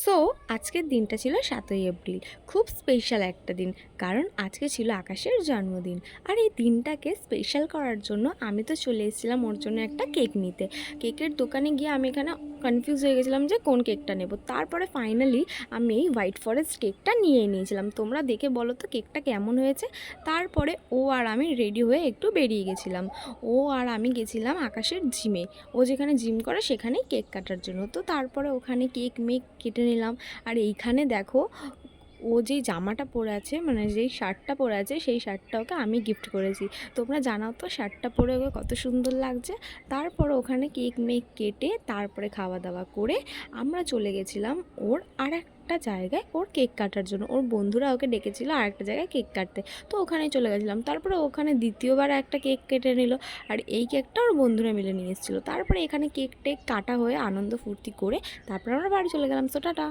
So আজকের দিনটা ছিল ৭ই এপ্রিল। খুব স্পেশাল একটা দিন, কারণ আজকে ছিল আকাশের জন্মদিন। আর এই দিনটাকে স্পেশাল করার জন্য আমি তো চলে এসেছিলাম ওর জন্য একটা কেক নিতে। কেকের দোকানে গিয়ে আমি এখানে কনফিউজ হয়ে গেছিলাম যে কোন কেকটা নেব। তারপরে ফাইনালি আমি এই হোয়াইট ফরেস্ট কেকটা নিয়ে নিয়েছিলাম। তোমরা দেখে বলো তো কেকটা কেমন হয়েছে। তারপরে ও আর আমি রেডি হয়ে একটু বেরিয়ে গেছিলাম। ও আর আমি গেছিলাম আকাশের জিমে। ও যেখানে জিম করে সেখানেই কেক কাটার জন্য। তো তারপরে ওখানে কেক মেক কেটে নিলাম। আর এইখানে দেখো, ও যেই জামাটা পরে আছে, মানে যেই শার্টটা পরে আছে, সেই শার্টটা ওকে আমি গিফট করেছি। তোমরা জানাও তো শার্টটা পরে ওকে কত সুন্দর লাগছে। তারপরে ওখানে কেক মেক কেটে তারপরে খাওয়া দাওয়া করে আমরা চলে গেছিলাম ওর আর একটা জায়গায় ওর কেক কাটার জন্য। ওর বন্ধুরা ওকে ডেকেছিল আর একটা জায়গায় কেক কাটতে, তো ওখানেই চলে গেছিলাম। তারপরে ওখানে দ্বিতীয়বার একটা কেক কেটে নিল, আর এই কেকটা ওর বন্ধুরা মিলে নিয়ে এসেছিলো। তারপরে এখানে কেক টেক কাটা হয়ে আনন্দ ফুর্তি করে তারপরে আমরা বাড়ি চলে গেলাম। So tata.